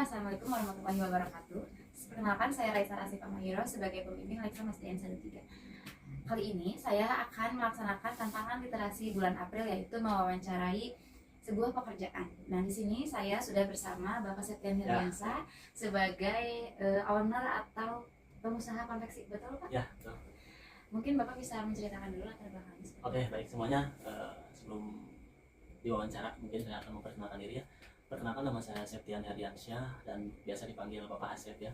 Assalamualaikum warahmatullahi wabarakatuh. Perkenalkan, saya Raisa Rasif Amahiro sebagai pembimbing Leksa SDN 13. Kali ini saya akan melaksanakan tantangan literasi bulan April, yaitu mewawancarai sebuah pekerjaan. Nah, di sini saya sudah bersama Bapak Septian Hirdiansa sebagai owner atau pengusaha konveksi, betul Pak? Ya, betul. Mungkin Bapak bisa menceritakan dulu latar belakangnya. Oke, baik semuanya. Sebelum diwawancara, mungkin saya akan memperkenalkan diri ya. Perkenalkan, nama saya Septian Hirdiansyah dan biasa dipanggil Bapak Asep ya.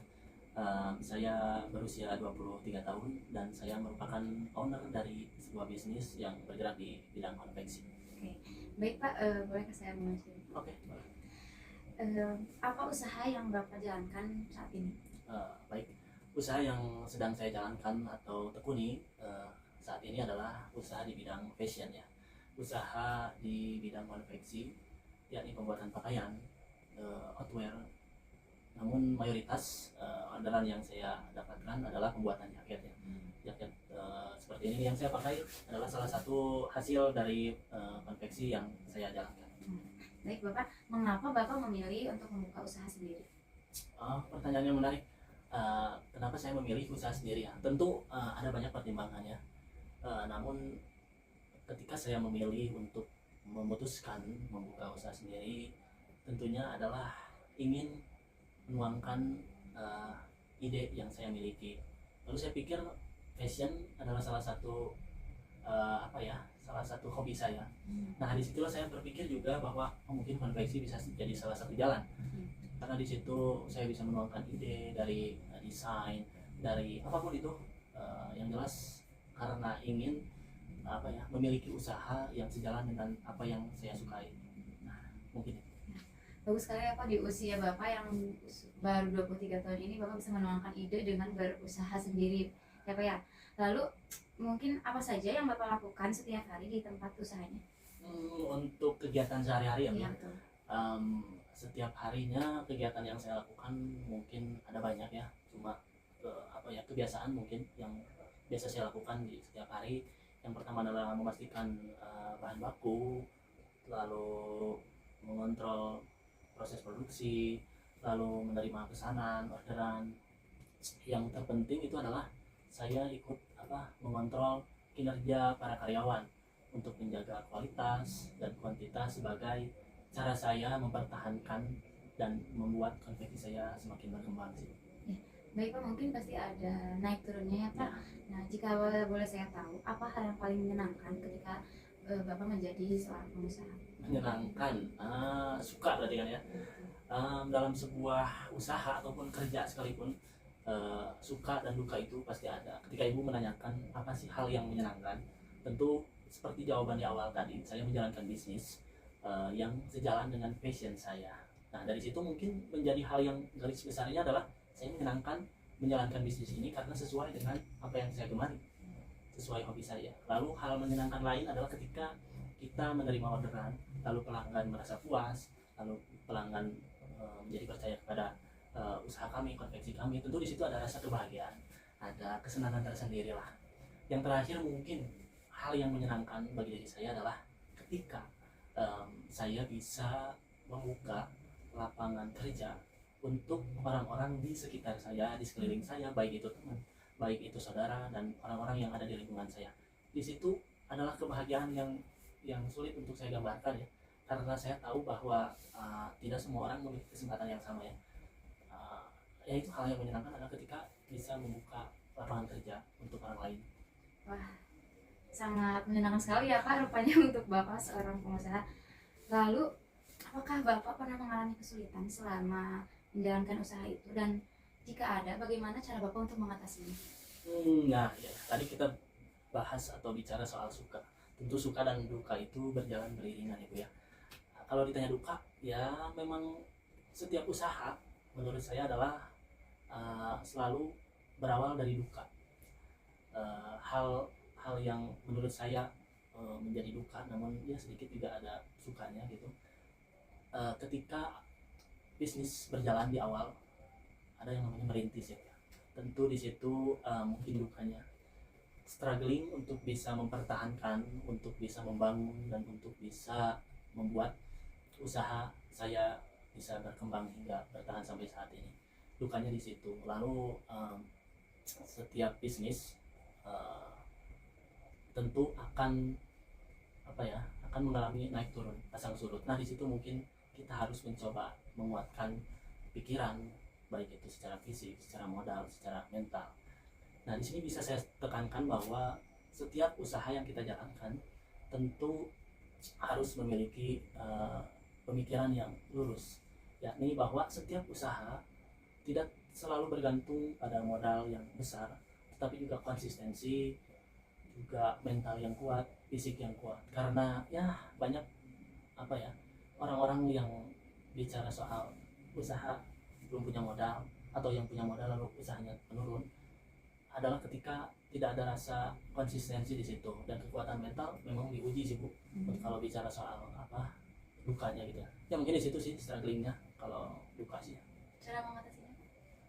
Saya berusia 23 tahun dan saya merupakan owner dari sebuah bisnis yang bergerak di bidang konveksi. Oke, baik Pak, boleh saya mengajukan? Oke, boleh. Apa usaha yang Bapak jalankan saat ini? Baik, usaha yang sedang saya jalankan atau tekuni saat ini adalah usaha di bidang fashion ya. Usaha di bidang konveksi, yakni pembuatan pakaian, outwear. Namun mayoritas orderan yang saya dapatkan adalah pembuatan jaket ya. Jaket seperti ini yang saya pakai adalah salah satu hasil dari konveksi yang saya jalankan. Baik Bapak, mengapa Bapak memilih untuk membuka usaha sendiri? Pertanyaan yang menarik. Kenapa saya memilih usaha sendiri ya? Tentu ada banyak pertimbangannya. Namun ketika saya memilih untuk memutuskan membuka usaha sendiri, tentunya adalah ingin menuangkan ide yang saya miliki. Lalu saya pikir fashion adalah salah satu salah satu hobi saya. Nah, disitulah saya berpikir juga bahwa mungkin konveksi bisa jadi salah satu jalan. Karena di situ saya bisa menuangkan ide dari desain, dari apapun itu, yang jelas karena ingin memiliki usaha yang sejalan dengan apa yang saya sukai. Nah, mungkin Bagus sekali ya Pak, di usia Bapak yang baru 23 tahun ini Bapak bisa menuangkan ide dengan berusaha sendiri ya Pak ya. Lalu mungkin apa saja yang Bapak lakukan setiap hari di tempat usahanya? Untuk kegiatan sehari-hari ya, betul. Setiap harinya kegiatan yang saya lakukan mungkin ada banyak ya. Cuma kebiasaan mungkin yang biasa saya lakukan di setiap hari. Yang pertama adalah memastikan bahan baku, lalu mengontrol proses produksi, lalu menerima pesanan, orderan. Yang terpenting itu adalah saya ikut mengontrol kinerja para karyawan untuk menjaga kualitas dan kuantitas sebagai cara saya mempertahankan dan membuat konveksi saya semakin berkembang sih. Baik Pak, mungkin pasti ada naik turunnya ya Pak. Nah, jika boleh saya tahu, apa hal yang paling menyenangkan ketika Bapak menjadi seorang pengusaha? Menyenangkan, suka berarti kan ya. Dalam sebuah usaha ataupun kerja sekalipun, suka dan duka itu pasti ada. Ketika ibu menanyakan apa sih hal yang menyenangkan, tentu seperti jawaban di awal tadi, saya menjalankan bisnis yang sejalan dengan passion saya. Nah, dari situ mungkin menjadi hal yang garis besarnya adalah saya menyenangkan menjalankan bisnis ini karena sesuai dengan apa yang saya gemari, sesuai hobi saya. Lalu hal menyenangkan lain adalah ketika kita menerima orderan, lalu pelanggan merasa puas, lalu pelanggan menjadi percaya kepada usaha kami, konveksi kami. Tentu di situ ada rasa kebahagiaan, ada kesenangan tersendiri lah. Yang terakhir mungkin hal yang menyenangkan bagi diri saya adalah ketika saya bisa membuka lapangan kerja untuk orang-orang di sekitar saya, di sekeliling saya, baik itu teman, baik itu saudara, dan orang-orang yang ada di lingkungan saya. Di situ adalah kebahagiaan yang sulit untuk saya gambarkan ya, karena saya tahu bahwa tidak semua orang memiliki kesempatan yang sama ya. Itu hal yang menyenangkan adalah ketika bisa membuka lapangan kerja untuk orang lain. Wah, sangat menyenangkan sekali ya Pak rupanya untuk Bapak seorang pengusaha. Lalu, apakah Bapak pernah mengalami kesulitan selama menjalankan usaha itu, dan jika ada, bagaimana cara Bapak untuk mengatasinya? Nah, ya, tadi kita bahas atau bicara soal suka. Tentu suka dan duka itu berjalan beriringan ya Bu ya. Kalau ditanya duka, ya memang setiap usaha menurut saya adalah selalu berawal dari duka. Hal yang menurut saya menjadi duka, namun ya sedikit juga ada sukanya gitu. Ketika bisnis berjalan di awal, ada yang namanya merintis ya. Tentu di situ mungkin dukanya struggling untuk bisa mempertahankan, untuk bisa membangun, dan untuk bisa membuat usaha saya bisa berkembang hingga bertahan sampai saat ini. Dukanya di situ. Lalu setiap bisnis tentu akan akan mengalami naik turun, pasang surut. Nah, di situ mungkin kita harus mencoba menguatkan pikiran, baik itu secara fisik, secara modal, secara mental. Nah, di sini bisa saya tekankan bahwa setiap usaha yang kita jalankan tentu harus memiliki pemikiran yang lurus, yakni bahwa setiap usaha tidak selalu bergantung pada modal yang besar, tetapi juga konsistensi, juga mental yang kuat, fisik yang kuat. Karena ya banyak orang-orang yang bicara soal usaha belum punya modal, atau yang punya modal lalu usahanya menurun, adalah ketika tidak ada rasa konsistensi di situ, dan kekuatan mental memang diuji sih Bu. Kalau bicara soal dukanya gitu ya mungkin di situ sih strugglingnya kalau duka sih. Cara mengatasinya?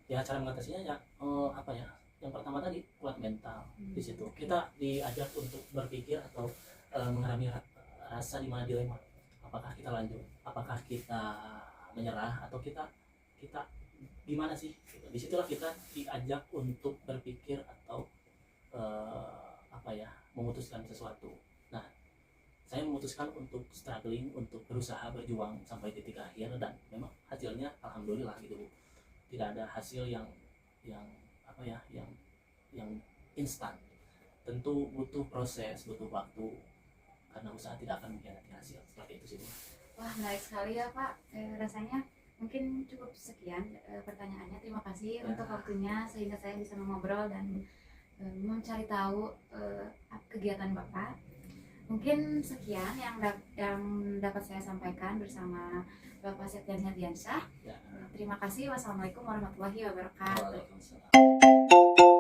Ya cara mengatasinya ya yang pertama tadi kuat mental. Di situ kita diajak untuk berpikir atau mengalami rasa di mana dilema, apakah kita lanjut, apakah kita menyerah, atau kita gimana sih gitu. Disitulah kita diajak untuk berpikir atau memutuskan sesuatu. Nah, saya memutuskan untuk struggling, untuk berusaha berjuang sampai titik akhir, dan memang hasilnya alhamdulillah gitu Bu. Tidak ada hasil yang instan. Tentu butuh proses, butuh waktu, karena usaha tidak akan mengkhianati hasil. Seperti itu sih Bu. Wah, menarik sekali ya Pak. Rasanya mungkin cukup sekian pertanyaannya. Terima kasih untuk waktunya sehingga saya bisa mengobrol dan mencari tahu kegiatan Bapak. Mungkin sekian yang dapat saya sampaikan bersama Bapak Septian Herdiansyah. Ya. Terima kasih. Wassalamualaikum warahmatullahi wabarakatuh. Waalaikumsalam.